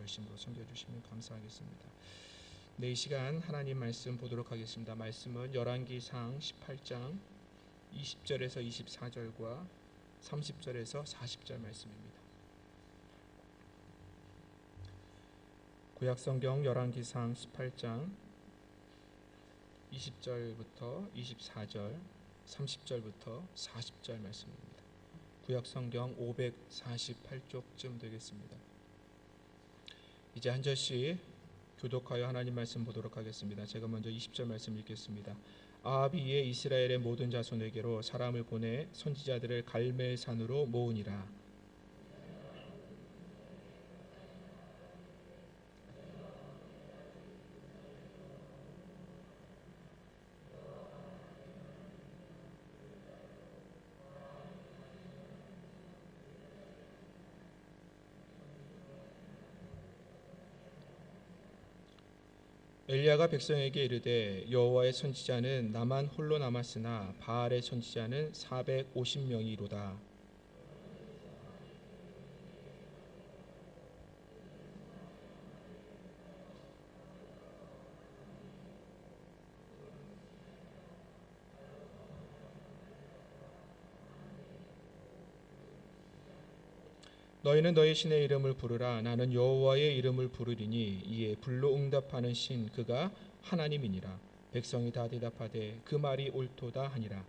열심으로 섬겨주시면 감사하겠습니다. 네, 이 시간 하나님 말씀 보도록 하겠습니다. 말씀은 열왕기상 18장 20절에서 24절과 30절에서 40절 말씀입니다. 구약성경 열왕기상 18장 20절부터 24절, 30절부터 40절 말씀입니다. 구약성경 548쪽쯤 되겠습니다. 이제 한 절씩 교독하여 하나님 말씀 보도록 하겠습니다. 제가 먼저 20절 말씀 읽겠습니다. 아합이 이에 이스라엘의 모든 자손에게로 사람을 보내 선지자들을 갈멜산으로 모으니라. 엘리야가 백성에게 이르되 여호와의 선지자는 나만 홀로 남았으나 바알의 선지자는 450명이로다. 너희는 너희 신의 이름을 부르라. 나는 여호와의 이름을 부르리니 이에 불로 응답하는 신 그가 하나님이니라. 백성이 다 대답하되 그 말이 옳도다 하니라.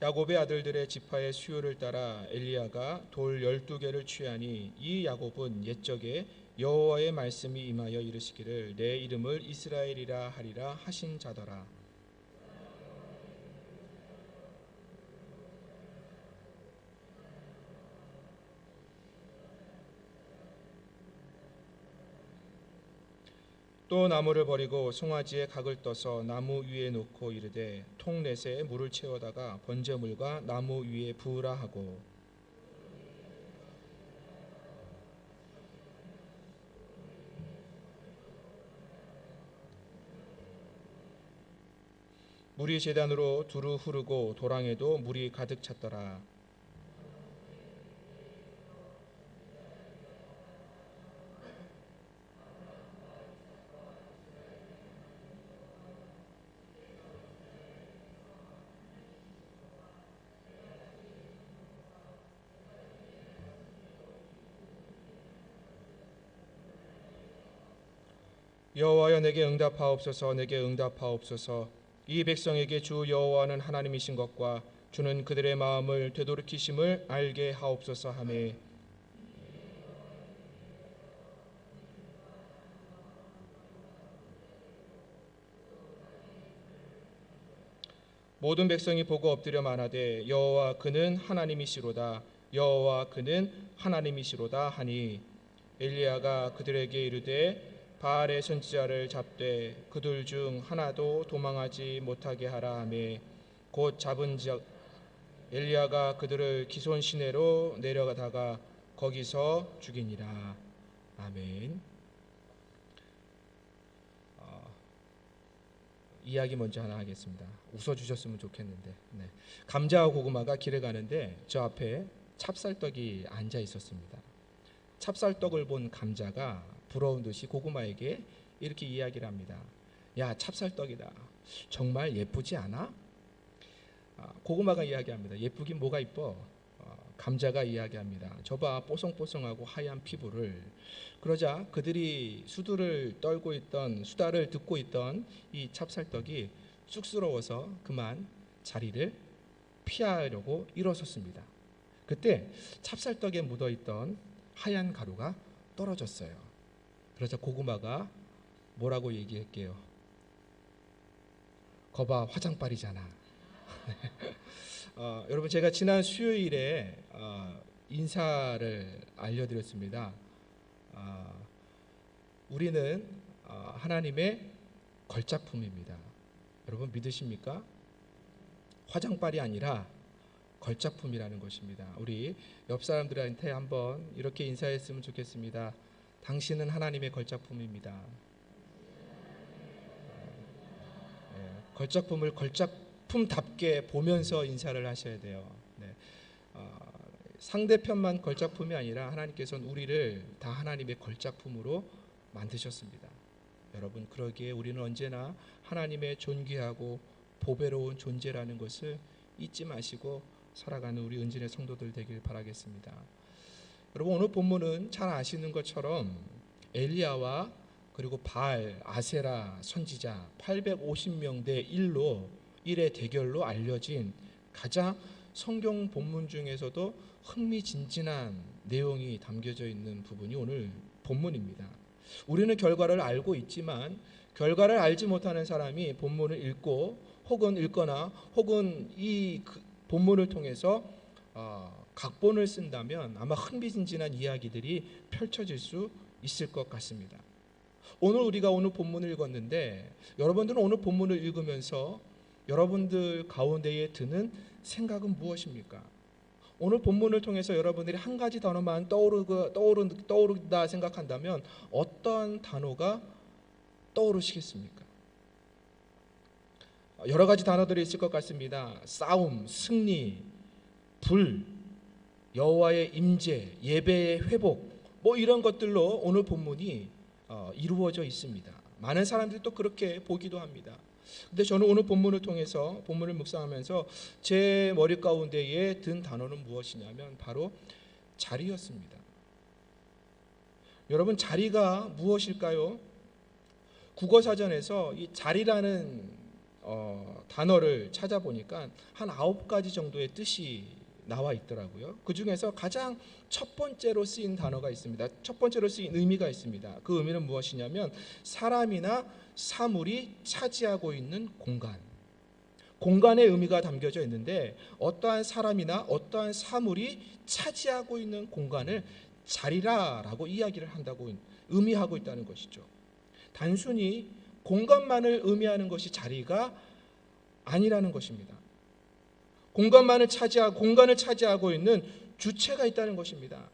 야곱의 아들들의 지파의 수요를 따라 엘리야가 돌 12개를 취하니 이 야곱은 옛적에 여호와의 말씀이 임하여 이르시기를 내 이름을 이스라엘이라 하리라 하신 자더라. 또 나무를 버리고 송아지의 각을 떠서 나무 위에 놓고 이르되 통넷에 물을 채워다가 번제물과 나무 위에 부으라 하고 물이 제단으로 두루 흐르고 도랑에도 물이 가득 찼더라. 여호와여 내게 응답하옵소서. 내게 응답하옵소서. 이 백성에게 주 여호와는 하나님이신 것과 주는 그들의 마음을 되돌이키심을 알게 하옵소서 하며 모든 백성이 보고 엎드려 말하되 여호와 그는 하나님이시로다. 여호와 그는 하나님이시로다 하니 엘리야가 그들에게 이르되 바알의 선지자를 잡되 그들 중 하나도 도망하지 못하게 하라 하매 곧 잡은즉 엘리야가 그들을 기손 시내로 내려가다가 거기서 죽이니라. 아멘. 이야기 먼저 하나 하겠습니다. 웃어주셨으면 좋겠는데 감자와 고구마가 길에 가는데 저 앞에 찹쌀떡이 앉아 있었습니다. 찹쌀떡을 본 감자가 부러운 듯이 고구마에게 이렇게 이야기를 합니다. 야, 찹쌀떡이다. 정말 예쁘지 않아? 고구마가 이야기합니다. 예쁘긴 뭐가 이뻐? 감자가 이야기합니다. 저봐 뽀송뽀송하고 하얀 피부를. 그러자 그들이 수다를 듣고 있던 이 찹쌀떡이 쑥스러워서 그만 자리를 피하려고 일어섰습니다. 그때 찹쌀떡에 묻어있던 하얀 가루가 떨어졌어요. 그러자 고구마가 뭐라고 얘기할게요? 거봐 화장빨이잖아. 여러분 제가 지난 수요일에 인사를 알려드렸습니다. 우리는 하나님의 걸작품입니다. 여러분 믿으십니까? 화장빨이 아니라 걸작품이라는 것입니다. 우리 옆 사람들한테 한번 이렇게 인사했으면 좋겠습니다. 당신은 하나님의 걸작품입니다. 걸작품을 걸작품답게 보면서 인사를 하셔야 돼요. 네. 상대편만 걸작품이 아니라 하나님께서는 우리를 다 하나님의 걸작품으로 만드셨습니다. 여러분, 그러기에 우리는 언제나 하나님의 존귀하고 보배로운 존재라는 것을 잊지 마시고 살아가는 우리 은진의 성도들 되길 바라겠습니다. 여러분, 오늘 본문은 잘 아시는 것처럼 엘리야와 그리고 바알, 아세라 선지자 850명 대 1의 대결로 알려진 가장 성경 본문 중에서도 흥미진진한 내용이 담겨져 있는 부분이 오늘 본문입니다. 우리는 결과를 알고 있지만 결과를 알지 못하는 사람이 본문을 읽고 혹은 읽거나 혹은 이 본문을 통해서 각본을 쓴다면 아마 흥미진진한 이야기들이 펼쳐질 수 있을 것 같습니다. 오늘 우리가 오늘 본문을 읽었는데 여러분들은 오늘 본문을 읽으면서 여러분들 가운데에 드는 생각은 무엇입니까? 오늘 본문을 통해서 여러분들이 한 가지 단어만 떠오른다 생각한다면 어떤 단어가 떠오르시겠습니까? 여러 가지 단어들이 있을 것 같습니다. 싸움, 승리, 불, 여호와의 임재, 예배의 회복, 이런 것들로 오늘 본문이 이루어져 있습니다. 많은 사람들이 또 그렇게 보기도 합니다. 근데 저는 오늘 본문을 통해서 본문을 묵상하면서 제 머리 가운데에 든 단어는 무엇이냐면 바로 자리였습니다. 여러분, 자리가 무엇일까요? 국어사전에서 이 자리라는 단어를 찾아보니까 한 9가지 정도의 뜻이 나와 있더라고요. 그 중에서 가장 첫 번째로 쓰인 단어가 있습니다. 첫 번째로 쓰인 의미가 있습니다. 그 의미는 무엇이냐면 사람이나 사물이 차지하고 있는 공간의 의미가 담겨져 있는데 어떠한 사람이나 어떠한 사물이 차지하고 있는 공간을 자리라라고 이야기를 한다고 의미하고 있다는 것이죠. 단순히 공간만을 의미하는 것이 자리가 아니라는 것입니다. 공간을 차지하고 있는 주체가 있다는 것입니다.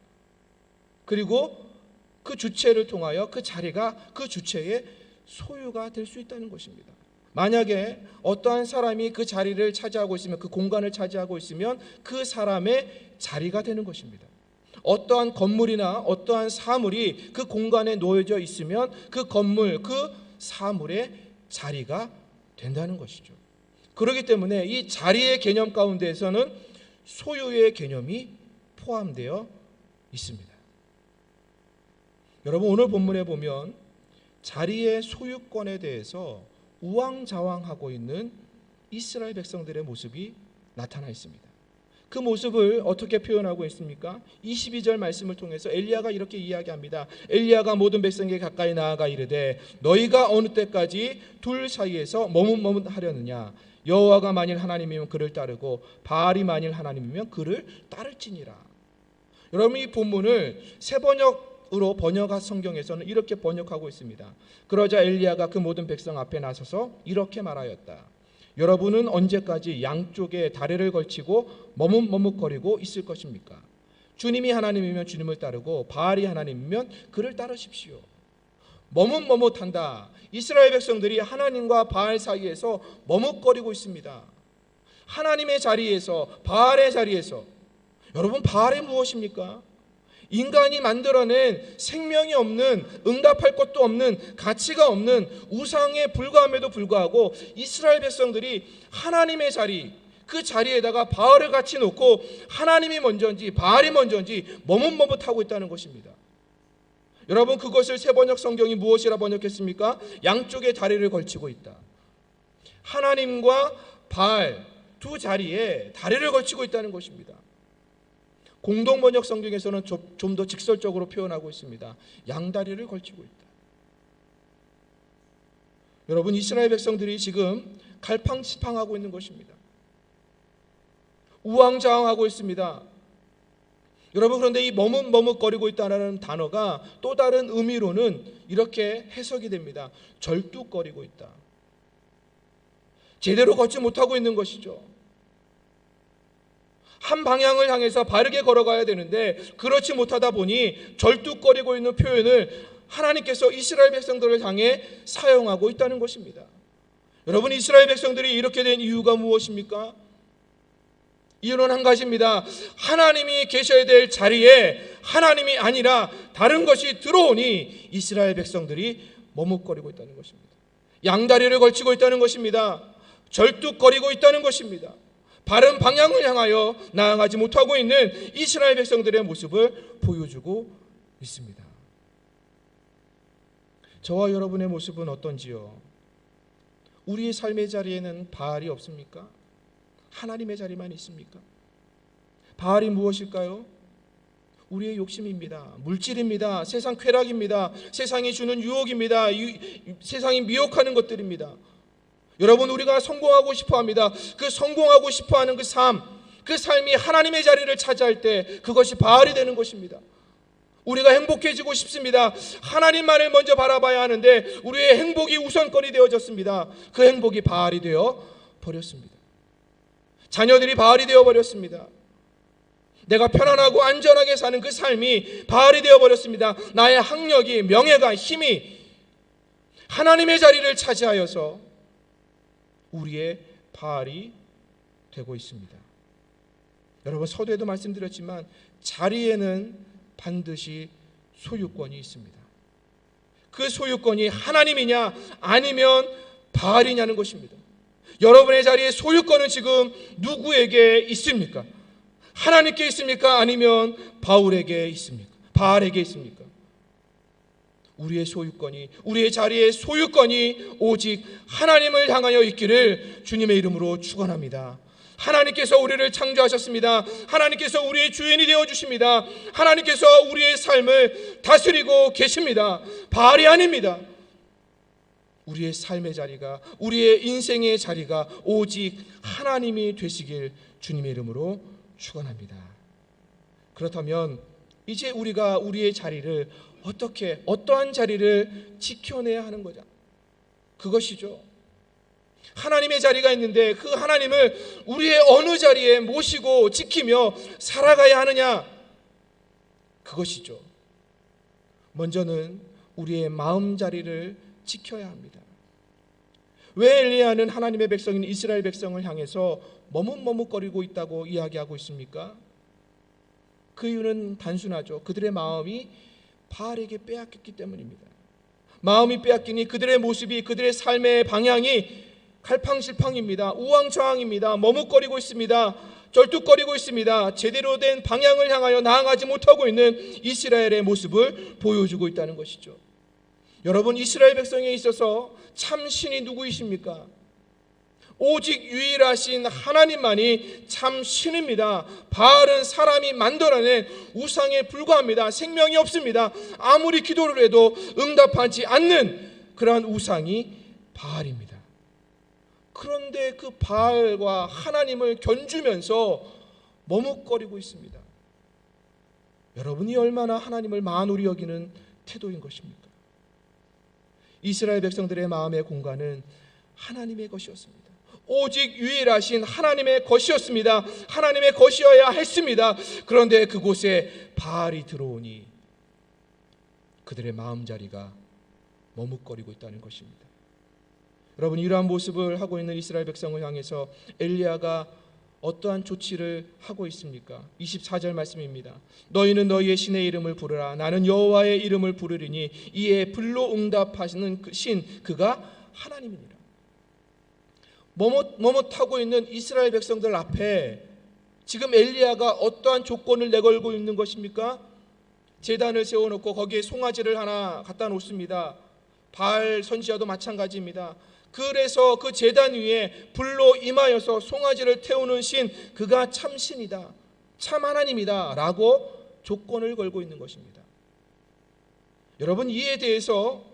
그리고 그 주체를 통하여 그 자리가 그 주체의 소유가 될 수 있다는 것입니다. 만약에 어떠한 사람이 그 자리를 차지하고 있으면, 그 공간을 차지하고 있으면 그 사람의 자리가 되는 것입니다. 어떠한 건물이나 어떠한 사물이 그 공간에 놓여져 있으면 그 건물, 그 사물의 자리가 된다는 것이죠. 그렇기 때문에 이 자리의 개념 가운데에서는 소유의 개념이 포함되어 있습니다. 여러분, 오늘 본문에 보면 자리의 소유권에 대해서 우왕좌왕하고 있는 이스라엘 백성들의 모습이 나타나 있습니다. 그 모습을 어떻게 표현하고 있습니까? 22절 말씀을 통해서 엘리야가 이렇게 이야기합니다. 엘리야가 모든 백성에게 가까이 나아가 이르되 너희가 어느 때까지 둘 사이에서 머뭇머뭇하려느냐? 여호와가 만일 하나님이면 그를 따르고 바알이 만일 하나님이면 그를 따를지니라. 여러분, 이 본문을 새 번역으로 번역한 성경에서는 이렇게 번역하고 있습니다. 그러자 엘리야가 그 모든 백성 앞에 나서서 이렇게 말하였다. 여러분은 언제까지 양쪽에 다리를 걸치고 머뭇머뭇거리고 있을 것입니까? 주님이 하나님이면 주님을 따르고 바알이 하나님이면 그를 따르십시오. 머뭇머뭇한다. 이스라엘 백성들이 하나님과 바알 사이에서 머뭇거리고 있습니다. 하나님의 자리에서, 바알의 자리에서. 여러분, 바알이 무엇입니까? 인간이 만들어낸 생명이 없는, 응답할 것도 없는, 가치가 없는 우상에 불과함에도 불구하고 이스라엘 백성들이 하나님의 자리, 그 자리에다가 바알을 같이 놓고 하나님이 먼저인지 바알이 먼저인지 머뭇머뭇하고 있다는 것입니다. 여러분, 그것을 새 번역 성경이 무엇이라 번역했습니까? 양쪽에 다리를 걸치고 있다. 하나님과 바알 두 자리에 다리를 걸치고 있다는 것입니다. 공동 번역 성경에서는 좀 더 직설적으로 표현하고 있습니다. 양다리를 걸치고 있다. 여러분, 이스라엘 백성들이 지금 갈팡질팡하고 있는 것입니다. 우왕좌왕하고 있습니다. 여러분, 그런데 이 머뭇머뭇거리고 있다는 단어가 또 다른 의미로는 이렇게 해석이 됩니다. 절뚝거리고 있다. 제대로 걷지 못하고 있는 것이죠. 한 방향을 향해서 바르게 걸어가야 되는데 그렇지 못하다 보니 절뚝거리고 있는 표현을 하나님께서 이스라엘 백성들을 향해 사용하고 있다는 것입니다. 여러분, 이스라엘 백성들이 이렇게 된 이유가 무엇입니까? 이유는 한 가지입니다. 하나님이 계셔야 될 자리에 하나님이 아니라 다른 것이 들어오니 이스라엘 백성들이 머뭇거리고 있다는 것입니다. 양다리를 걸치고 있다는 것입니다. 절뚝거리고 있다는 것입니다. 바른 방향을 향하여 나아가지 못하고 있는 이스라엘 백성들의 모습을 보여주고 있습니다. 저와 여러분의 모습은 어떤지요? 우리의 삶의 자리에는 바알이 없습니까? 하나님의 자리만 있습니까? 바알이 무엇일까요? 우리의 욕심입니다. 물질입니다. 세상 쾌락입니다. 세상이 주는 유혹입니다. 세상이 미혹하는 것들입니다. 여러분, 우리가 성공하고 싶어합니다. 그 성공하고 싶어하는 그 삶이 하나님의 자리를 차지할 때 그것이 바알이 되는 것입니다. 우리가 행복해지고 싶습니다. 하나님만을 먼저 바라봐야 하는데 우리의 행복이 우선권이 되어졌습니다. 그 행복이 바알이 되어 버렸습니다. 자녀들이 바알이 되어 버렸습니다. 내가 편안하고 안전하게 사는 그 삶이 바알이 되어 버렸습니다. 나의 학력이, 명예가, 힘이 하나님의 자리를 차지하여서 우리의 바알이 되고 있습니다. 여러분, 서두에도 말씀드렸지만 자리에는 반드시 소유권이 있습니다. 그 소유권이 하나님이냐 아니면 바알이냐는 것입니다. 여러분의 자리에 소유권은 지금 누구에게 있습니까? 하나님께 있습니까? 아니면 바울에게 있습니까? 바알에게 있습니까? 우리의 소유권이, 우리의 자리의 소유권이 오직 하나님을 향하여 있기를 주님의 이름으로 축원합니다. 하나님께서 우리를 창조하셨습니다. 하나님께서 우리의 주인이 되어주십니다. 하나님께서 우리의 삶을 다스리고 계십니다. 바알이 아닙니다. 우리의 삶의 자리가, 우리의 인생의 자리가 오직 하나님이 되시길 주님의 이름으로 축원합니다. 그렇다면 이제 우리가 우리의 자리를 어떠한 자리를 지켜내야 하는 거죠? 그것이죠. 하나님의 자리가 있는데 그 하나님을 우리의 어느 자리에 모시고 지키며 살아가야 하느냐? 그것이죠. 먼저는 우리의 마음 자리를 지켜야 합니다. 왜 엘리야는 하나님의 백성인 이스라엘 백성을 향해서 머뭇머뭇거리고 있다고 이야기하고 있습니까? 그 이유는 단순하죠. 그들의 마음이 바알에게 빼앗겼기 때문입니다. 마음이 빼앗기니 그들의 모습이, 그들의 삶의 방향이 갈팡질팡입니다. 우왕좌왕입니다. 머뭇거리고 있습니다. 절뚝거리고 있습니다. 제대로 된 방향을 향하여 나아가지 못하고 있는 이스라엘의 모습을 보여주고 있다는 것이죠. 여러분, 이스라엘 백성에 있어서 참 신이 누구이십니까? 오직 유일하신 하나님만이 참 신입니다. 바알은 사람이 만들어낸 우상에 불과합니다. 생명이 없습니다. 아무리 기도를 해도 응답하지 않는 그러한 우상이 바알입니다. 그런데 그 바알과 하나님을 견주면서 머뭇거리고 있습니다. 여러분이 얼마나 하나님을 만홀히 여기는 태도인 것입니까? 이스라엘 백성들의 마음의 공간은 하나님의 것이었습니다. 오직 유일하신 하나님의 것이었습니다. 하나님의 것이어야 했습니다. 그런데 그곳에 바알이 들어오니 그들의 마음자리가 머뭇거리고 있다는 것입니다. 여러분, 이러한 모습을 하고 있는 이스라엘 백성을 향해서 엘리야가 어떠한 조치를 하고 있습니까? 24절 말씀입니다. 너희는 너희의 신의 이름을 부르라. 나는 여호와의 이름을 부르리니 이에 불로 응답하시는 그 신, 그가 하나님이니라. 머뭇하고 있는 이스라엘 백성들 앞에 지금 엘리야가 어떠한 조건을 내걸고 있는 것입니까? 제단을 세워놓고 거기에 송아지를 하나 갖다 놓습니다. 바알 선지자도 마찬가지입니다. 그래서 그 제단 위에 불로 임하여서 송아지를 태우는 신, 그가 참 신이다, 참 하나님이다 라고 조건을 걸고 있는 것입니다. 여러분, 이에 대해서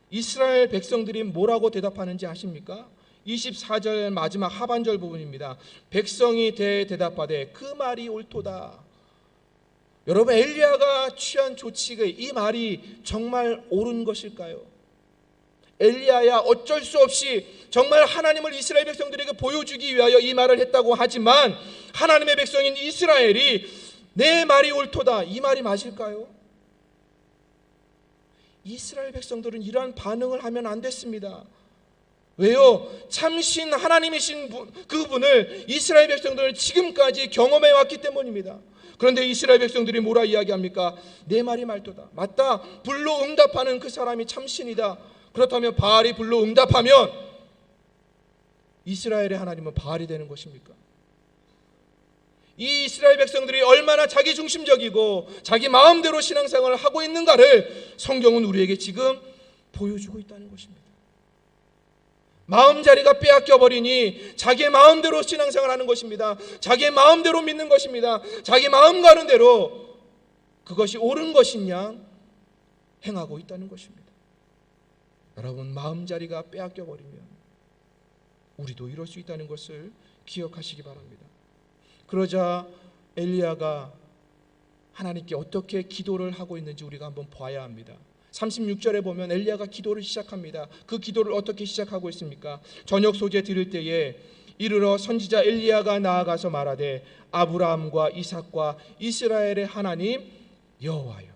이스라엘 백성들이 뭐라고 대답하는지 아십니까? 24절 마지막 하반절 부분입니다. 백성이 대답하되 그 말이 옳도다. 여러분, 엘리야가 취한 조치가 이 말이 정말 옳은 것일까요? 엘리야야 어쩔 수 없이 정말 하나님을 이스라엘 백성들에게 보여주기 위하여 이 말을 했다고 하지만 하나님의 백성인 이스라엘이 내 말이 옳도다, 이 말이 맞을까요? 이스라엘 백성들은 이러한 반응을 하면 안 됐습니다. 왜요? 참신 하나님이신 그분을 이스라엘 백성들은 지금까지 경험해 왔기 때문입니다. 그런데 이스라엘 백성들이 뭐라 이야기합니까? 내 말이 말도다. 맞다. 불로 응답하는 그 사람이 참신이다. 그렇다면 바알이 불로 응답하면 이스라엘의 하나님은 바알이 되는 것입니까? 이 이스라엘 백성들이 얼마나 자기중심적이고 자기 마음대로 신앙생활을 하고 있는가를 성경은 우리에게 지금 보여주고 있다는 것입니다. 마음자리가 빼앗겨버리니 자기의 마음대로 신앙생활하는 것입니다. 자기의 마음대로 믿는 것입니다. 자기 마음 가는 대로 그것이 옳은 것이냐 행하고 있다는 것입니다. 여러분, 마음자리가 빼앗겨버리면 우리도 이럴 수 있다는 것을 기억하시기 바랍니다. 그러자 엘리야가 하나님께 어떻게 기도를 하고 있는지 우리가 한번 봐야 합니다. 36절에 보면 엘리야가 기도를 시작합니다. 그 기도를 어떻게 시작하고 있습니까? 저녁 소재 드릴 때에 이르러 선지자 엘리야가 나아가서 말하되 아브라함과 이삭과 이스라엘의 하나님 여호와여.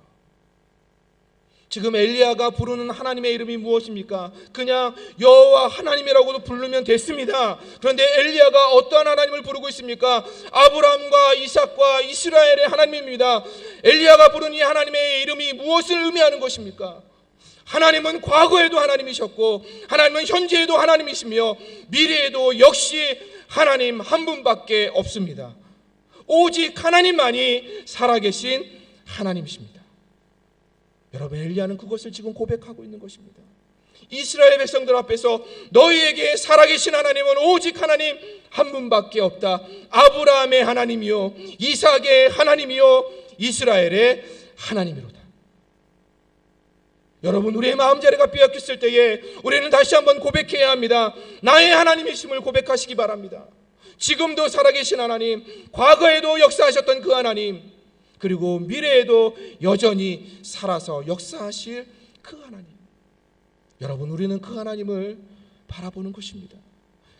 지금 엘리야가 부르는 하나님의 이름이 무엇입니까? 그냥 여호와 하나님이라고도 부르면 됐습니다. 그런데 엘리야가 어떠한 하나님을 부르고 있습니까? 아브라함과 이삭과 이스라엘의 하나님입니다. 엘리야가 부르는 이 하나님의 이름이 무엇을 의미하는 것입니까? 하나님은 과거에도 하나님이셨고 하나님은 현재에도 하나님이시며 미래에도 역시 하나님 한 분밖에 없습니다. 오직 하나님만이 살아계신 하나님이십니다. 여러분, 엘리야는 그것을 지금 고백하고 있는 것입니다. 이스라엘 백성들 앞에서 너희에게 살아계신 하나님은 오직 하나님 한 분밖에 없다. 아브라함의 하나님이요 이삭의 하나님이요 이스라엘의 하나님이로다. 여러분, 우리의 마음자리가 빼앗겼을 때에 우리는 다시 한번 고백해야 합니다. 나의 하나님이심을 고백하시기 바랍니다. 지금도 살아계신 하나님, 과거에도 역사하셨던 그 하나님, 그리고 미래에도 여전히 살아서 역사하실 그 하나님. 여러분, 우리는 그 하나님을 바라보는 것입니다.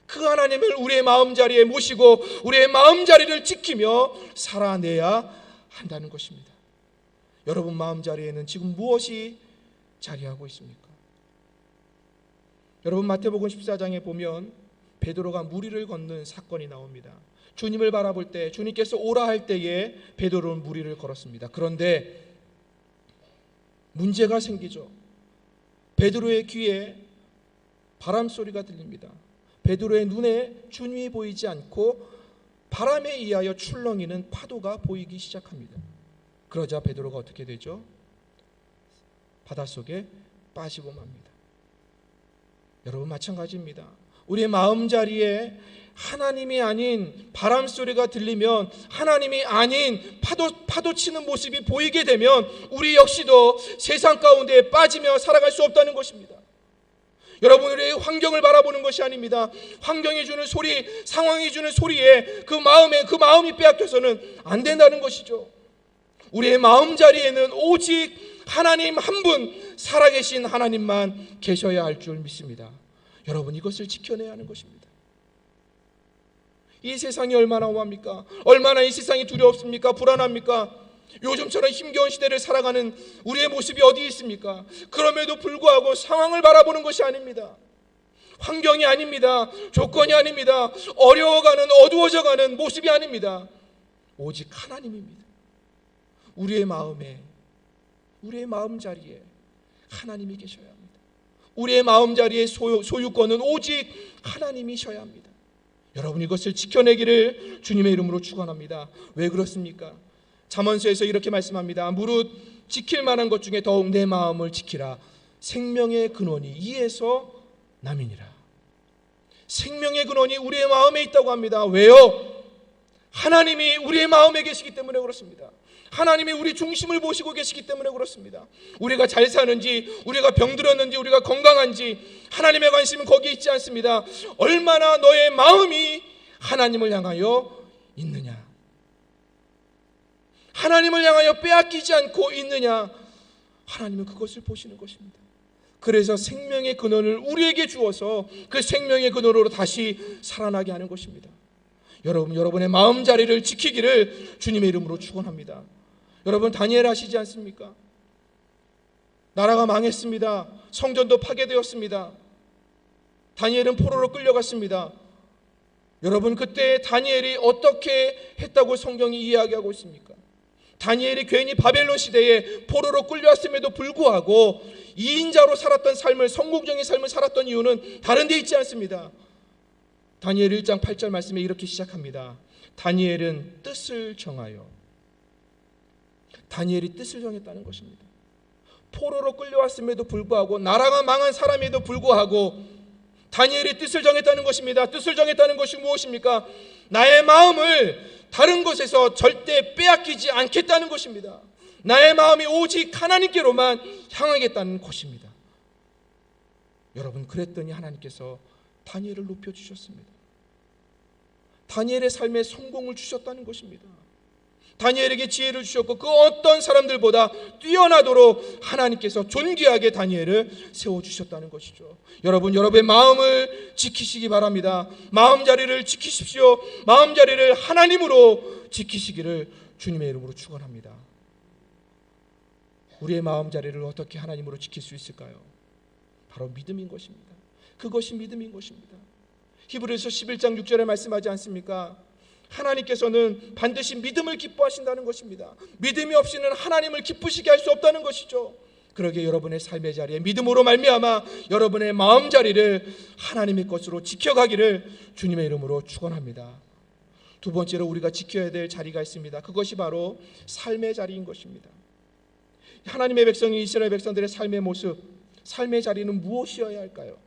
그 하나님을 우리의 마음자리에 모시고 우리의 마음자리를 지키며 살아내야 한다는 것입니다. 여러분 마음자리에는 지금 무엇이 자리하고 있습니까? 여러분, 마태복음 14장에 보면 베드로가 무리를 걷는 사건이 나옵니다. 주님을 바라볼 때, 주님께서 오라 할 때에 베드로는 무리를 걸었습니다. 그런데 문제가 생기죠. 베드로의 귀에 바람 소리가 들립니다. 베드로의 눈에 주님이 보이지 않고 바람에 의하여 출렁이는 파도가 보이기 시작합니다. 그러자 베드로가 어떻게 되죠? 바닷속에 빠지고 맙니다. 여러분, 마찬가지입니다. 우리의 마음자리에 하나님이 아닌 바람 소리가 들리면, 하나님이 아닌 파도 치는 모습이 보이게 되면 우리 역시도 세상 가운데 빠지며 살아갈 수 없다는 것입니다. 여러분, 우리의 환경을 바라보는 것이 아닙니다. 환경이 주는 소리, 상황이 주는 소리에 그 마음이 빼앗겨서는 안 된다는 것이죠. 우리의 마음자리에는 오직 하나님 한 분, 살아계신 하나님만 계셔야 할 줄 믿습니다. 여러분, 이것을 지켜내야 하는 것입니다. 이 세상이 얼마나 험합니까? 얼마나 이 세상이 두렵습니까? 불안합니까? 요즘처럼 힘겨운 시대를 살아가는 우리의 모습이 어디 있습니까? 그럼에도 불구하고 상황을 바라보는 것이 아닙니다. 환경이 아닙니다. 조건이 아닙니다. 어려워가는, 어두워져가는 모습이 아닙니다. 오직 하나님입니다. 우리의 마음에, 우리의 마음자리에 하나님이 계셔야 합니다. 우리의 마음자리의 소유권은 오직 하나님이셔야 합니다. 여러분, 이것을 지켜내기를 주님의 이름으로 축원합니다. 왜 그렇습니까? 잠언서에서 이렇게 말씀합니다. 무릇 지킬 만한 것 중에 더욱 내 마음을 지키라. 생명의 근원이 이에서 남이니라. 생명의 근원이 우리의 마음에 있다고 합니다. 왜요? 하나님이 우리의 마음에 계시기 때문에 그렇습니다. 하나님이 우리 중심을 보시고 계시기 때문에 그렇습니다. 우리가 잘 사는지, 우리가 병들었는지, 우리가 건강한지 하나님의 관심은 거기에 있지 않습니다. 얼마나 너의 마음이 하나님을 향하여 있느냐, 하나님을 향하여 빼앗기지 않고 있느냐, 하나님은 그것을 보시는 것입니다. 그래서 생명의 근원을 우리에게 주어서 그 생명의 근원으로 다시 살아나게 하는 것입니다. 여러분, 여러분의 마음자리를 지키기를 주님의 이름으로 축원합니다. 여러분, 다니엘 아시지 않습니까? 나라가 망했습니다. 성전도 파괴되었습니다. 다니엘은 포로로 끌려갔습니다. 여러분, 그때 다니엘이 어떻게 했다고 성경이 이야기하고 있습니까? 다니엘이 괜히 바벨론 시대에 포로로 끌려왔음에도 불구하고 2인자로 살았던 삶을, 성공적인 삶을 살았던 이유는 다른 데 있지 않습니다. 다니엘 1장 8절 말씀에 이렇게 시작합니다. 다니엘은 뜻을 정하여. 다니엘이 뜻을 정했다는 것입니다. 포로로 끌려왔음에도 불구하고, 나라가 망한 사람에도 불구하고 다니엘이 뜻을 정했다는 것입니다. 뜻을 정했다는 것이 무엇입니까? 나의 마음을 다른 것에서 절대 빼앗기지 않겠다는 것입니다. 나의 마음이 오직 하나님께로만 향하겠다는 것입니다. 여러분, 그랬더니 하나님께서 다니엘을 높여주셨습니다. 다니엘의 삶에 성공을 주셨다는 것입니다. 다니엘에게 지혜를 주셨고, 그 어떤 사람들보다 뛰어나도록 하나님께서 존귀하게 다니엘을 세워주셨다는 것이죠. 여러분, 여러분의 마음을 지키시기 바랍니다. 마음자리를 지키십시오. 마음자리를 하나님으로 지키시기를 주님의 이름으로 축원합니다. 우리의 마음자리를 어떻게 하나님으로 지킬 수 있을까요? 바로 믿음인 것입니다. 그것이 믿음인 것입니다. 히브리서 11장 6절에 말씀하지 않습니까? 하나님께서는 반드시 믿음을 기뻐하신다는 것입니다. 믿음이 없이는 하나님을 기쁘시게 할 수 없다는 것이죠. 그러기에 여러분의 삶의 자리에 믿음으로 말미암아 여러분의 마음 자리를 하나님의 것으로 지켜가기를 주님의 이름으로 축원합니다. 두 번째로 우리가 지켜야 될 자리가 있습니다. 그것이 바로 삶의 자리인 것입니다. 하나님의 백성이, 이스라엘 백성들의 삶의 모습, 삶의 자리는 무엇이어야 할까요?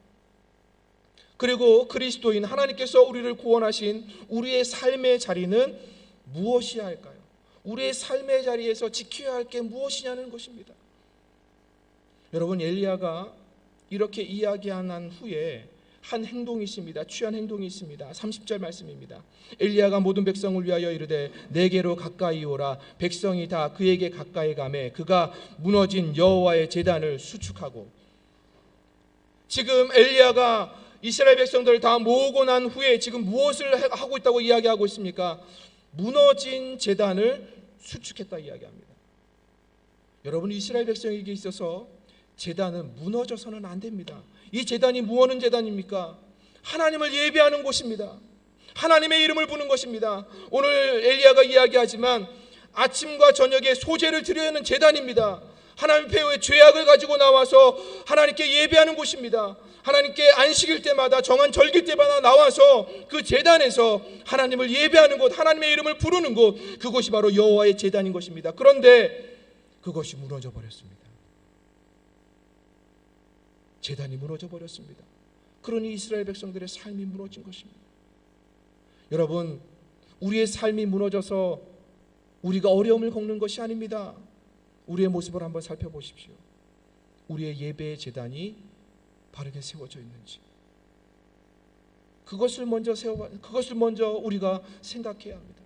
그리고 그리스도인 하나님께서 우리를 구원하신 우리의 삶의 자리는 무엇이어야 할까요? 우리의 삶의 자리에서 지켜야 할 게 무엇이냐는 것입니다. 여러분, 엘리야가 이렇게 이야기한 후에 한 행동이 있습니다. 취한 행동이 있습니다. 30절 말씀입니다. 엘리야가 모든 백성을 위하여 이르되 내게로 가까이 오라. 백성이 다 그에게 가까이 가매 그가 무너진 여호와의 제단을 수축하고. 지금 엘리야가 이스라엘 백성들을 다 모으고 난 후에 지금 무엇을 하고 있다고 이야기하고 있습니까? 무너진 제단을 수축했다 이야기합니다. 여러분, 이스라엘 백성에게 있어서 제단은 무너져서는 안 됩니다. 이 제단이 무엇은 제단입니까? 하나님을 예배하는 곳입니다. 하나님의 이름을 부는 것입니다. 오늘 엘리야가 이야기하지만 아침과 저녁에 소제를 드려야 하는 제단입니다. 하나님 배후에 죄악을 가지고 나와서 하나님께 예배하는 곳입니다. 하나님께 안식일 때마다, 정한 절기 때마다 나와서 그 제단에서 하나님을 예배하는 곳, 하나님의 이름을 부르는 곳, 그것이 바로 여호와의 제단인 것입니다. 그런데 그것이 무너져 버렸습니다. 제단이 무너져 버렸습니다. 그러니 이스라엘 백성들의 삶이 무너진 것입니다. 여러분, 우리의 삶이 무너져서 우리가 어려움을 겪는 것이 아닙니다. 우리의 모습을 한번 살펴보십시오. 우리의 예배의 제단이 바르게 세워져 있는지, 그것을 먼저 우리가 생각해야 합니다.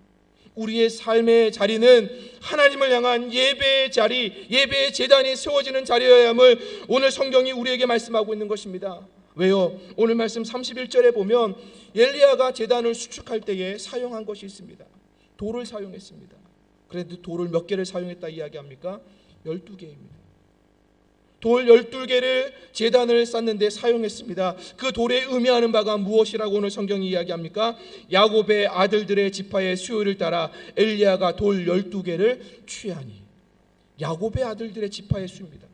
우리의 삶의 자리는 하나님을 향한 예배의 자리, 예배의 제단이 세워지는 자리여야 함을 오늘 성경이 우리에게 말씀하고 있는 것입니다. 왜요? 오늘 말씀 31절에 보면 엘리야가 제단을 수축할 때에 사용한 것이 있습니다. 돌을 사용했습니다. 그런데 돌을 몇 개를 사용했다 이야기합니까? 12개입니다. 돌 12개를 제단을 쌓는데 사용했습니다. 그 돌에 의미하는 바가 무엇이라고 오늘 성경이 이야기합니까? 야곱의 아들들의 지파의 수요를 따라 엘리야가 돌 12개를 취하니. 야곱의 아들들의 지파의 수입니다.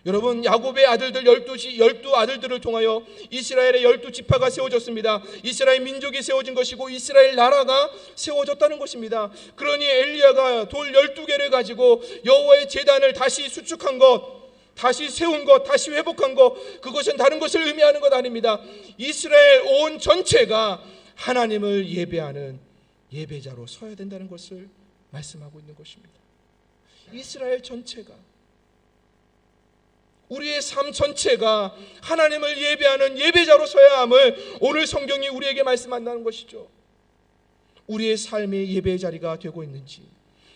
여러분, 야곱의 아들들 12 아들들을 통하여 이스라엘의 12지파가 세워졌습니다. 이스라엘 민족이 세워진 것이고 이스라엘 나라가 세워졌다는 것입니다. 그러니 엘리야가 돌 12개를 가지고 여호와의 제단을 다시 수축한 것, 다시 세운 것, 다시 회복한 것, 그것은 다른 것을 의미하는 것 아닙니다. 이스라엘 온 전체가 하나님을 예배하는 예배자로 서야 된다는 것을 말씀하고 있는 것입니다. 이스라엘 전체가, 우리의 삶 전체가 하나님을 예배하는 예배자로 서야 함을 오늘 성경이 우리에게 말씀한다는 것이죠. 우리의 삶의 예배의 자리가 되고 있는지,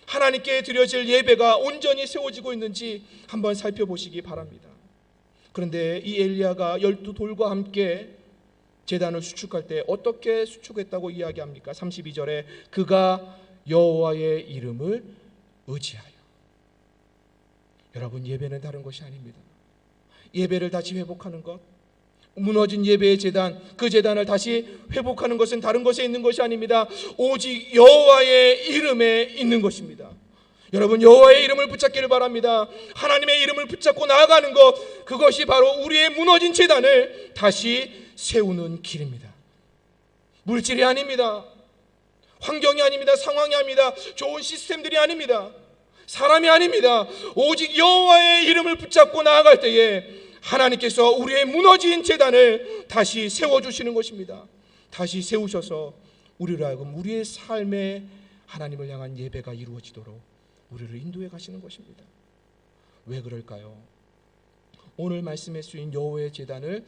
하나님께 드려질 예배가 온전히 세워지고 있는지 한번 살펴보시기 바랍니다. 그런데 이 엘리야가 12돌과 함께 제단을 수축할 때 어떻게 수축했다고 이야기합니까? 32절에 그가 여호와의 이름을 의지하여. 여러분, 예배는 다른 것이 아닙니다. 예배를 다시 회복하는 것, 무너진 예배의 제단, 그 제단을 다시 회복하는 것은 다른 것에 있는 것이 아닙니다. 오직 여호와의 이름에 있는 것입니다. 여러분, 여호와의 이름을 붙잡기를 바랍니다. 하나님의 이름을 붙잡고 나아가는 것, 그것이 바로 우리의 무너진 제단을 다시 세우는 길입니다. 물질이 아닙니다. 환경이 아닙니다. 상황이 아닙니다. 좋은 시스템들이 아닙니다. 사람이 아닙니다. 오직 여호와의 이름을 붙잡고 나아갈 때에 하나님께서 우리의 무너진 제단을 다시 세워주시는 것입니다. 다시 세우셔서 우리로 하여금 우리의 삶에 하나님을 향한 예배가 이루어지도록 우리를 인도해 가시는 것입니다. 왜 그럴까요? 오늘 말씀에 쓰인 여호와의 제단을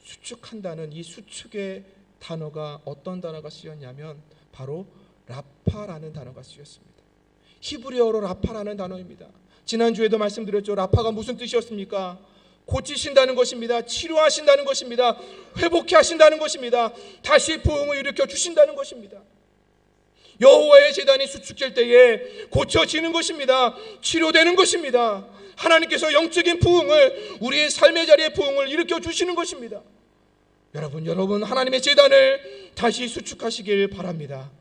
수축한다는 이 수축의 단어가 어떤 단어가 쓰였냐면 바로 라파라는 단어가 쓰였습니다. 히브리어로 라파라는 단어입니다. 지난주에도 말씀드렸죠. 라파가 무슨 뜻이었습니까? 고치신다는 것입니다. 치료하신다는 것입니다. 회복해 하신다는 것입니다. 다시 부흥을 일으켜 주신다는 것입니다. 여호와의 제단이 수축될 때에 고쳐지는 것입니다. 치료되는 것입니다. 하나님께서 영적인 부흥을, 우리의 삶의 자리의 부흥을 일으켜 주시는 것입니다. 여러분 하나님의 제단을 다시 수축하시길 바랍니다.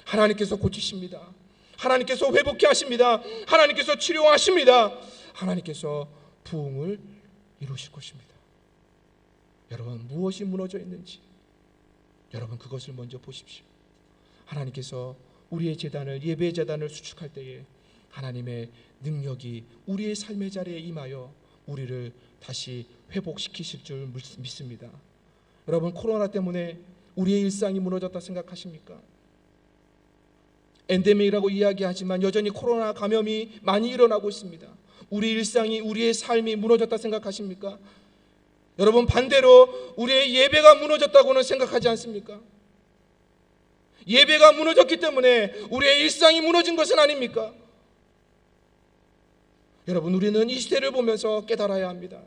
하나님께서 고치십니다. 하나님께서 회복해 하십니다. 하나님께서 치료하십니다. 하나님께서 부흥을 이루실 것입니다. 여러분, 무엇이 무너져 있는지 여러분 그것을 먼저 보십시오. 하나님께서 우리의 제단을, 예배의 제단을 수축할 때에 하나님의 능력이 우리의 삶의 자리에 임하여 우리를 다시 회복시키실 줄 믿습니다. 여러분, 코로나 때문에 우리의 일상이 무너졌다 생각하십니까? 엔데믹이라고 이야기하지만 여전히 코로나 감염이 많이 일어나고 있습니다. 우리 일상이, 우리의 삶이 무너졌다 생각하십니까? 여러분, 반대로 우리의 예배가 무너졌다고는 생각하지 않습니까? 예배가 무너졌기 때문에 우리의 일상이 무너진 것은 아닙니까? 여러분, 우리는 이 시대를 보면서 깨달아야 합니다.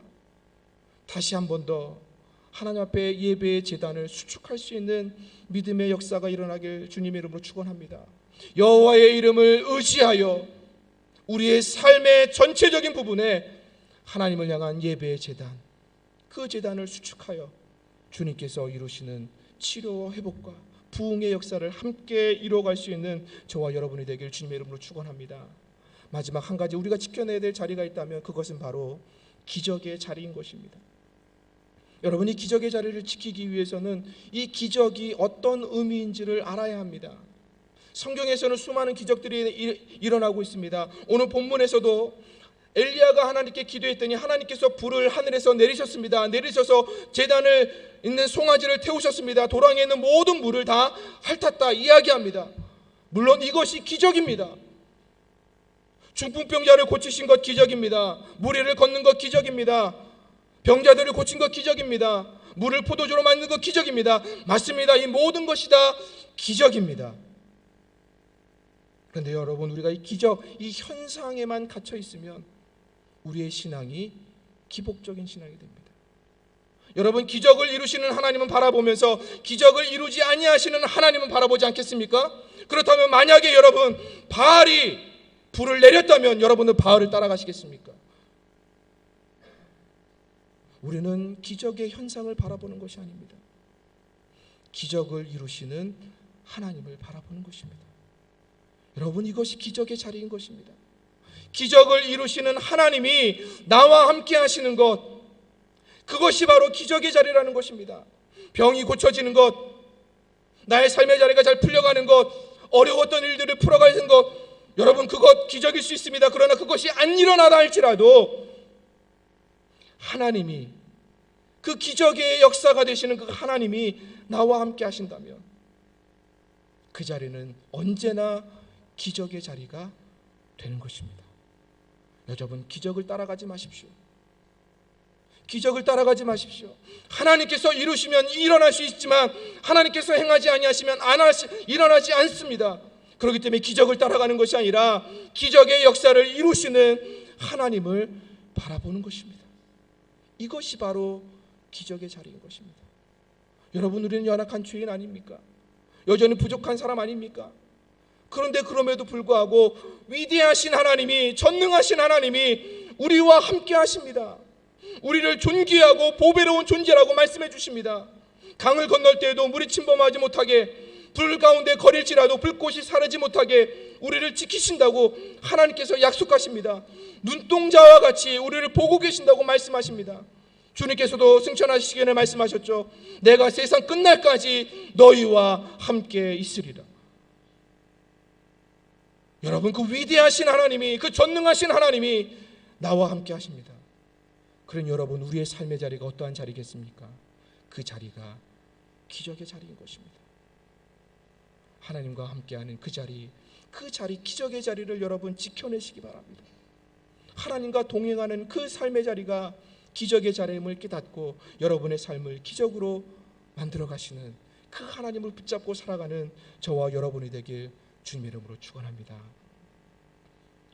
다시 한 번 더 하나님 앞에 예배의 제단을 수축할 수 있는 믿음의 역사가 일어나길 주님의 이름으로 축원합니다. 여호와의 이름을 의지하여 우리의 삶의 전체적인 부분에 하나님을 향한 예배의 제단, 그 제단을 수축하여 주님께서 이루시는 치료와 회복과 부흥의 역사를 함께 이루어갈 수 있는 저와 여러분이 되길 주님의 이름으로 축원합니다. 마지막 한 가지 우리가 지켜내야 될 자리가 있다면 그것은 바로 기적의 자리인 것입니다. 여러분이 기적의 자리를 지키기 위해서는 이 기적이 어떤 의미인지를 알아야 합니다. 성경에서는 수많은 기적들이 일어나고 있습니다. 오늘 본문에서도 엘리야가 하나님께 기도했더니 하나님께서 불을 하늘에서 내리셨습니다. 내리셔서 제단을 있는 송아지를 태우셨습니다. 도랑에 있는 모든 물을 다 핥았다 이야기합니다. 물론 이것이 기적입니다. 중풍병자를 고치신 것 기적입니다. 무리를 걷는 것 기적입니다. 병자들을 고친 것 기적입니다. 물을 포도주로 만든 것 기적입니다. 맞습니다. 이 모든 것이 다 기적입니다. 그런데 여러분, 우리가 이 기적, 이 현상에만 갇혀 있으면 우리의 신앙이 기복적인 신앙이 됩니다. 여러분, 기적을 이루시는 하나님은 바라보면서 기적을 이루지 아니하시는 하나님은 바라보지 않겠습니까? 그렇다면 만약에 여러분 바알이 불을 내렸다면 여러분은 바알을 따라가시겠습니까? 우리는 기적의 현상을 바라보는 것이 아닙니다. 기적을 이루시는 하나님을 바라보는 것입니다. 여러분, 이것이 기적의 자리인 것입니다. 기적을 이루시는 하나님이 나와 함께 하시는 것, 그것이 바로 기적의 자리라는 것입니다. 병이 고쳐지는 것, 나의 삶의 자리가 잘 풀려가는 것, 어려웠던 일들을 풀어가는 것, 여러분 그것 기적일 수 있습니다. 그러나 그것이 안 일어나다 할지라도 하나님이, 그 기적의 역사가 되시는 그 하나님이 나와 함께 하신다면 그 자리는 언제나 기적의 자리가 되는 것입니다. 여러분, 기적을 따라가지 마십시오. 기적을 따라가지 마십시오. 하나님께서 이루시면 일어날 수 있지만 하나님께서 행하지 아니하시면 일어나지 않습니다. 그렇기 때문에 기적을 따라가는 것이 아니라 기적의 역사를 이루시는 하나님을 바라보는 것입니다. 이것이 바로 기적의 자리인 것입니다. 여러분, 우리는 연약한 죄인 아닙니까? 여전히 부족한 사람 아닙니까? 그런데 그럼에도 불구하고 위대하신 하나님이, 전능하신 하나님이 우리와 함께 하십니다. 우리를 존귀하고 보배로운 존재라고 말씀해 주십니다. 강을 건널 때에도 물이 침범하지 못하게, 불 가운데 거릴지라도 불꽃이 사르지 못하게 우리를 지키신다고 하나님께서 약속하십니다. 눈동자와 같이 우리를 보고 계신다고 말씀하십니다. 주님께서도 승천하시기 전에 말씀하셨죠. 내가 세상 끝날까지 너희와 함께 있으리라. 여러분, 그 위대하신 하나님이, 그 전능하신 하나님이 나와 함께 하십니다. 그런 여러분, 우리의 삶의 자리가 어떠한 자리겠습니까? 그 자리가 기적의 자리인 것입니다. 하나님과 함께하는 그 자리, 기적의 자리를 여러분 지켜내시기 바랍니다. 하나님과 동행하는 그 삶의 자리가 기적의 자리임을 깨닫고 여러분의 삶을 기적으로 만들어 가시는 그 하나님을 붙잡고 살아가는 저와 여러분이 되길 주님의 이름으로 축원합니다.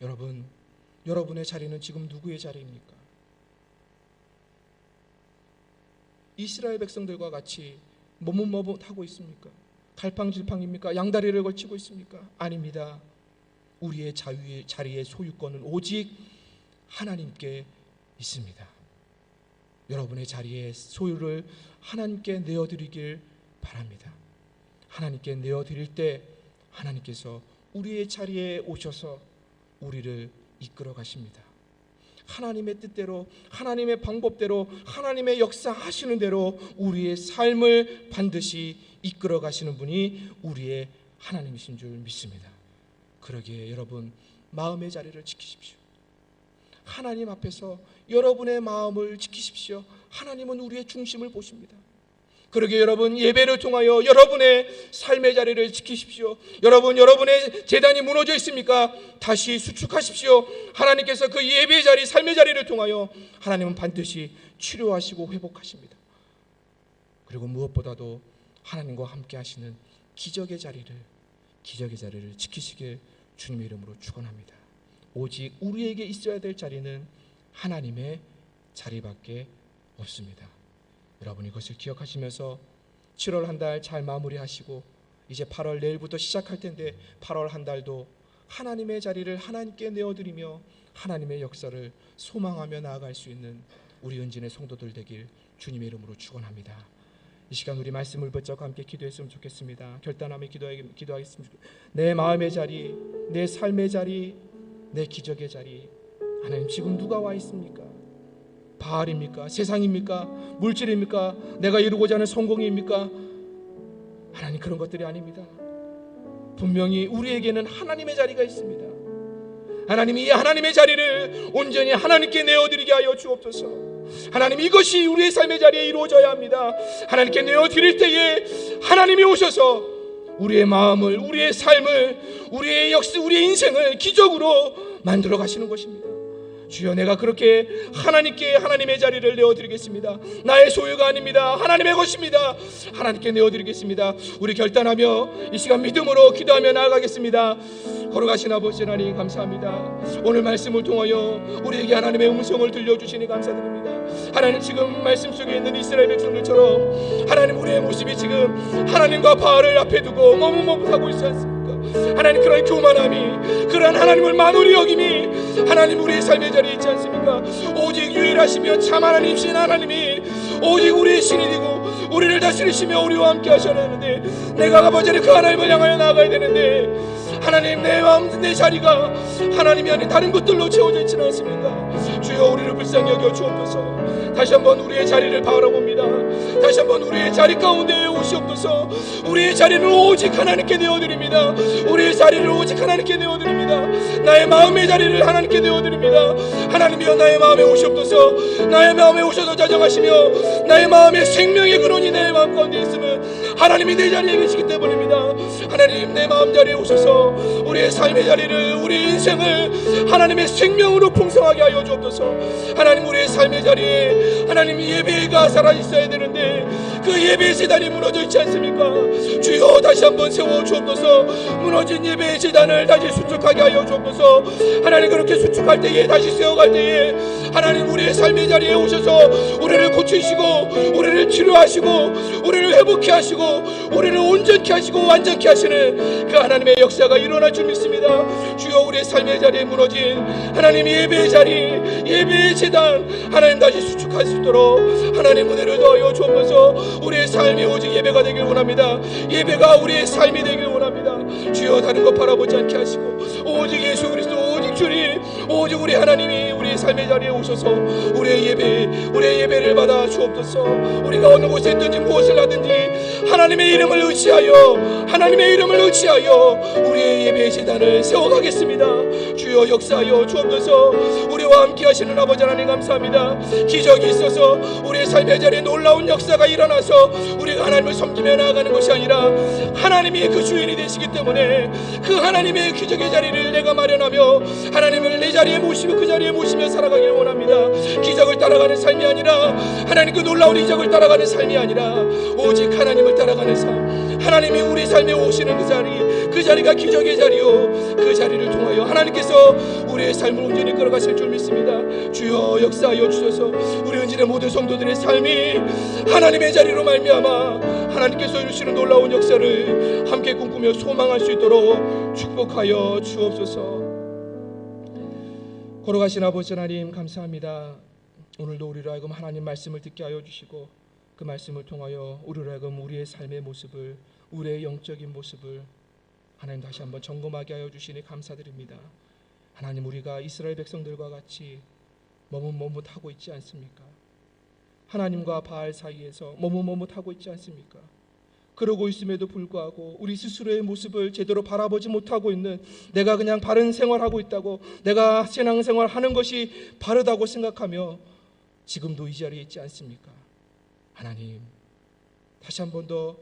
여러분, 여러분의 자리는 지금 누구의 자리입니까? 이스라엘 백성들과 같이 머뭇머뭇하고 있습니까? 갈팡질팡입니까? 양다리를 걸치고 있습니까? 아닙니다. 우리의 자리의 소유권은 오직 하나님께 있습니다. 여러분의 자리의 소유를 하나님께 내어드리길 바랍니다. 하나님께 내어드릴 때 하나님께서 우리의 자리에 오셔서 우리를 이끌어 가십니다. 하나님의 뜻대로, 하나님의 방법대로, 하나님의 역사하시는 대로 우리의 삶을 반드시 이끌어 가시는 분이 우리의 하나님이신 줄 믿습니다. 그러기에 여러분, 마음의 자리를 지키십시오. 하나님 앞에서 여러분의 마음을 지키십시오. 하나님은 우리의 중심을 보십니다. 그러기에 여러분, 예배를 통하여 여러분의 삶의 자리를 지키십시오. 여러분, 여러분의 재단이 무너져 있습니까? 다시 수축하십시오. 하나님께서 그 예배의 자리, 삶의 자리를 통하여 하나님은 반드시 치료하시고 회복하십니다. 그리고 무엇보다도 하나님과 함께 하시는 기적의 자리를 지키시길 주님의 이름으로 축원합니다. 오직 우리에게 있어야 될 자리는 하나님의 자리밖에 없습니다. 여러분, 이것을 기억하시면서 7월 한 달 잘 마무리하시고 이제 8월 내일부터 시작할 텐데 8월 한 달도 하나님의 자리를 하나님께 내어드리며 하나님의 역사를 소망하며 나아갈 수 있는 우리 은진의 성도들 되길 주님의 이름으로 축원합니다. 이 시간 우리 말씀을 붙잡고 함께 기도했으면 좋겠습니다. 결단하며 기도하겠습니다. 내 마음의 자리, 내 삶의 자리, 내 기적의 자리, 하나님 지금 누가 와 있습니까? 바알입니까? 세상입니까? 물질입니까? 내가 이루고자 하는 성공입니까? 하나님, 그런 것들이 아닙니다. 분명히 우리에게는 하나님의 자리가 있습니다. 하나님이 이 하나님의 자리를 온전히 하나님께 내어드리게 하여 주옵소서. 하나님, 이것이 우리의 삶의 자리에 이루어져야 합니다. 하나님께 내어드릴 때에 하나님이 오셔서 우리의 마음을, 우리의 삶을, 우리의 역사, 우리의 인생을 기적으로 만들어 가시는 것입니다. 주여, 내가 그렇게 하나님께 하나님의 자리를 내어드리겠습니다. 나의 소유가 아닙니다. 하나님의 것입니다. 하나님께 내어드리겠습니다. 우리 결단하며 이 시간 믿음으로 기도하며 나아가겠습니다. 걸어가신 아버지 하나님, 감사합니다. 오늘 말씀을 통하여 우리에게 하나님의 음성을 들려주시니 감사드립니다. 하나님, 지금 말씀 속에 있는 이스라엘 백성들처럼 하나님, 우리의 모습이 지금 하나님과 바알을 앞에 두고 머뭇머뭇하고 있지 않습니까? 하나님, 그런 교만함이, 그러한 하나님을 만홀히 여김이 하나님 우리의 삶의 자리에 있지 않습니까? 오직 유일하시며 참 하나님이신 하나님이 오직 우리의 신이 되고 우리를 다스리시며 우리와 함께 하셔야 하는데, 내가 아버지를 그 하나님을 향하여 나아가야 되는데 하나님, 내 마음, 내 자리가 하나님이 아닌 다른 것들로 채워져 있지는 않습니까? 주여, 우리를 불쌍히 여겨 주옵소서. 다시 한번 우리의 자리를 바라봅니다. 다시 한번 우리의 자리 가운데 오시옵소서. 우리의 자리는 오직 하나님께 내어드립니다. 우리의 자리를 오직 하나님께 내어드립니다. 나의 마음의 자리를 하나님께 내어드립니다. 하나님이여, 나의 마음에 오시옵소서. 나의 마음에 오셔서 자정하시며 나의 마음에 생명의 근원이 내 마음 가운데 있으면 하나님이 내 자리에 계시기 때문입니다. 하나님, 내 마음 자리에 오셔서 우리의 삶의 자리를, 우리 인생을 하나님의 생명으로 풍성하게 하여 주옵소서. 하나님, 우리의 삶의 자리에 하나님 예배가 살아있어야 되는데 그 예배의 제단이 무너져 있지 않습니까? 주여, 다시 한번 세워 주옵소서. 무너진 예배의 제단을 다시 수축하게 하여 주옵소서. 하나님, 그렇게 수축할 때에, 다시 세워갈 때에 하나님, 우리의 삶의 자리에 오셔서 우리를 고치시고 우리를 치료하시고 우리를 회복케 하시고 우리를 온전케 하시고 완전케 하시는 그 하나님의 역사가 일어날 줄 믿습니다. 주여, 우리의 삶의 자리에 무너진 하나님 예배의 자리, 예배의 제단 하나님 다시 수축할 수 있도록 하나님 은혜를 더하여 주옵소서. 우리의 삶이 오직 예배가 되길 원합니다. 예배가 우리의 삶이 되길 원합니다. 주여, 다른 것 바라보지 않게 하시고 오직 예수 그리스도, 오직 주님, 오직 우리 하나님이 우리의 삶의 자리에 오셔서 우리의 예배를 받아 주옵소서. 우리가 어느 곳에 있든지 무엇을 하든지 하나님의 이름을 의지하여 우리의 예배의 제단을 세워가겠습니다. 주여, 역사하여 주옵소서. 우리와 함께 하시는 아버지 하나님 감사합니다. 기적이 있어서 우리의 삶의 자리에 놀라운 역사가 일어나서 우리가 하나님을 섬기며 나아가는 것이 아니라 하나님이 그 주인이 되시기 때문에 그 하나님의 기적의 자리를 내가 마련하며 하나님을 내 자리에 모시고 그 자리에 모시며 살아가길 원합니다. 기적을 따라가는 삶이 아니라, 하나님 그 놀라운 이적을 따라가는 삶이 아니라 오직 하나님을 따라가는 삶, 하나님이 우리 삶에 오시는 그 자리가 기적의 자리요, 그 자리를 통하여 하나님께서 우리의 삶을 온전히 끌어가실 줄 믿습니다. 주여, 역사하여 주셔서 우리 은진의 모든 성도들의 삶이 하나님의 자리로 말미암아 하나님께서 이루시는 놀라운 역사를 함께 꿈꾸며 소망할 수 있도록 축복하여 주옵소서. 걸어가신 아버지 하나님 감사합니다. 오늘도 우리로 하여금 하나님 말씀을 듣게 하여 주시고 그 말씀을 통하여 우리로 하여금 우리의 삶의 모습을, 우리의 영적인 모습을 하나님 다시 한번 점검하게 하여 주시니 감사드립니다. 하나님, 우리가 이스라엘 백성들과 같이 머뭇머뭇하고 있지 않습니까? 하나님과 바알 사이에서 머뭇머뭇하고 있지 않습니까? 그러고 있음에도 불구하고 우리 스스로의 모습을 제대로 바라보지 못하고 있는, 내가 그냥 바른 생활하고 있다고, 내가 신앙생활 하는 것이 바르다고 생각하며 지금도 이 자리에 있지 않습니까? 하나님, 다시 한 번 더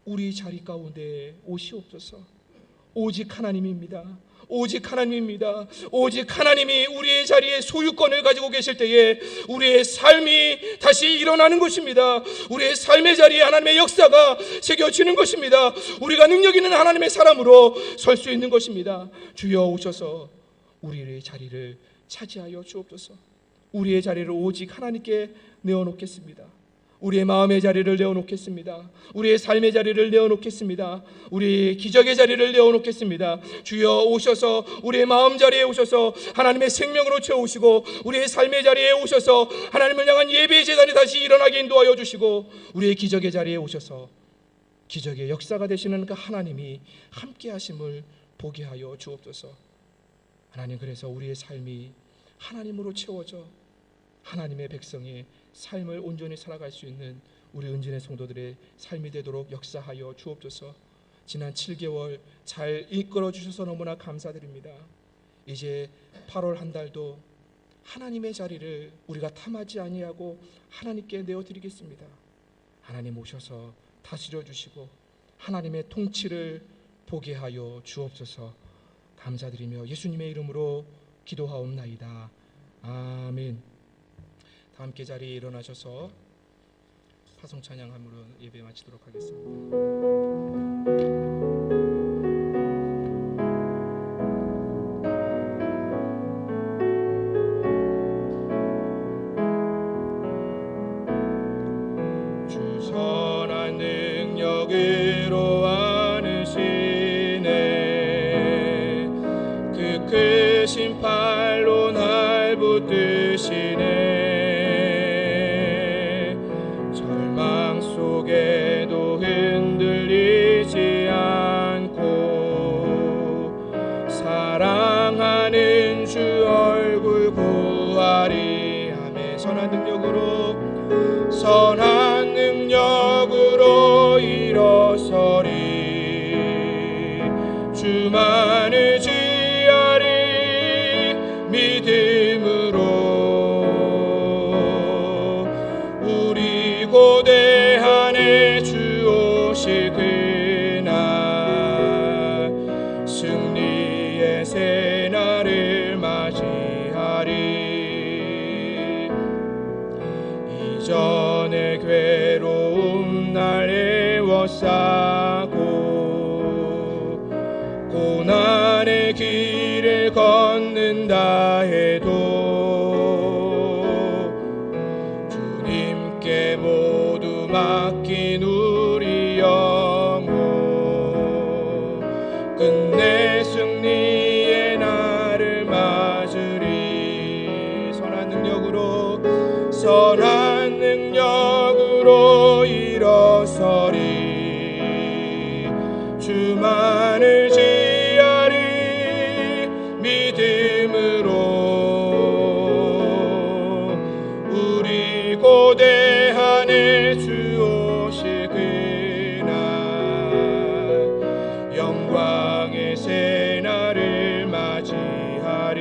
우리 자리 가운데 오시옵소서. 오직 하나님입니다. 오직 하나님입니다. 오직 하나님이 우리의 자리에 소유권을 가지고 계실 때에 우리의 삶이 다시 일어나는 것입니다. 우리의 삶의 자리에 하나님의 역사가 새겨지는 것입니다. 우리가 능력 있는 하나님의 사람으로 설 수 있는 것입니다. 주여, 오셔서 우리의 자리를 차지하여 주옵소서. 우리의 자리를 오직 하나님께 내어놓겠습니다. 우리의 마음의 자리를 내어놓겠습니다. 우리의 삶의 자리를 내어놓겠습니다. 우리의 기적의 자리를 내어놓겠습니다. 주여, 오셔서 우리의 마음 자리에 오셔서 하나님의 생명으로 채우시고 우리의 삶의 자리에 오셔서 하나님을 향한 예배의 제단이 다시 일어나게 인도하여 주시고 우리의 기적의 자리에 오셔서 기적의 역사가 되시는 그 하나님이 함께 하심을 보게 하여 주옵소서. 하나님, 그래서 우리의 삶이 하나님으로 채워져 하나님의 백성의 삶을 온전히 살아갈 수 있는 우리 은진의 성도들의 삶이 되도록 역사하여 주옵소서. 지난 7개월 잘 이끌어 주셔서 너무나 감사드립니다. 이제 8월 한 달도 하나님의 자리를 우리가 탐하지 아니하고 하나님께 내어드리겠습니다. 하나님, 오셔서 다스려 주시고 하나님의 통치를 보게 하여 주옵소서. 감사드리며 예수님의 이름으로 기도하옵나이다. 아멘. 다 함께 자리에 일어나셔서 파송 찬양함으로 예배 마치도록 하겠습니다. 주 선한 능력으로 안으시네, 그 크신 팔로 날 붙드시네. 속에도 흔들리지 않고 사랑하는 주 얼굴 보아리. 아멘. 선한 능력으로 일어서리. 주만 의지하리 믿음으로. 우리 고대한 주 오실 그날 승리의 새날을 맞이하리. 이전의 괴로움 날 애워싸고 고난의 길을 걷는다 해도 주님께 모두 맡긴 우리 영혼 주 오실 그날 영광의 새날을 맞이하리.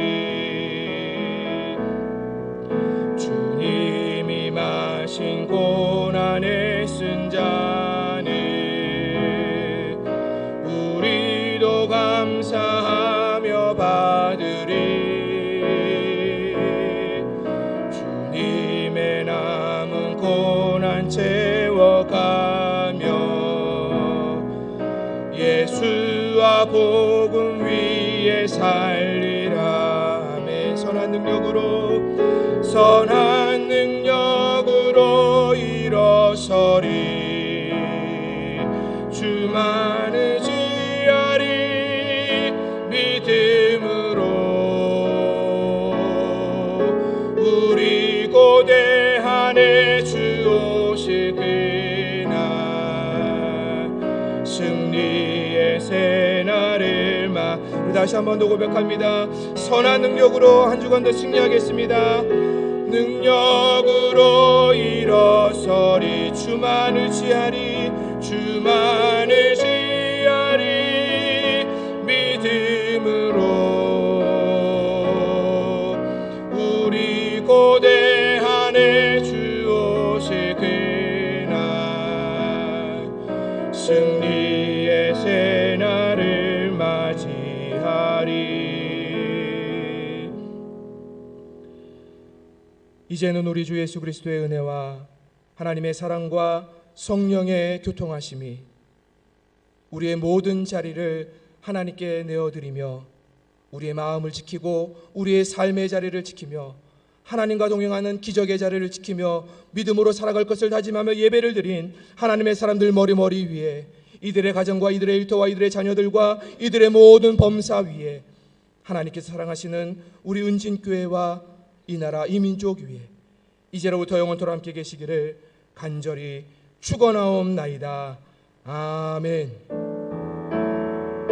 주님이 마신 고난의 쓴 잔을 우리도 감사하며 받으리. 주님의 남은 고난 채워가며 예수와 복음 위에 살리라. 아멘. 선한 능력으로 일어서리. 주만 의지하리. 믿음으로 우리 고대하네. 주 오실 그날 승리의 새날을 우리 다시 한 번 더 고백합니다. 선한 능력으로 한 주간 더 승리하겠습니다. 능력으로 일어서리. 주만 의지하리. 주만 의지하리. 믿음으로 우리 고대하네. 주 오실 그날 승리의 새날을 맞이하리. 이제는 우리 주 예수 그리스도의 은혜와 하나님의 사랑과 성령의 교통하심이 우리의 모든 자리를 하나님께 내어드리며 우리의 마음을 지키고 우리의 삶의 자리를 지키며 하나님과 동행하는 기적의 자리를 지키며 믿음으로 살아갈 것을 다짐하며 예배를 드린 하나님의 사람들 머리 위에, 이들의 가정과 이들의 일터와 이들의 자녀들과 이들의 모든 범사 위에 하나님께서 사랑하시는 우리 은진교회와 이 나라 이 민족 위에 이제로부터 영원토록 함께 계시기를 간절히 축원하옵나이다. 아멘.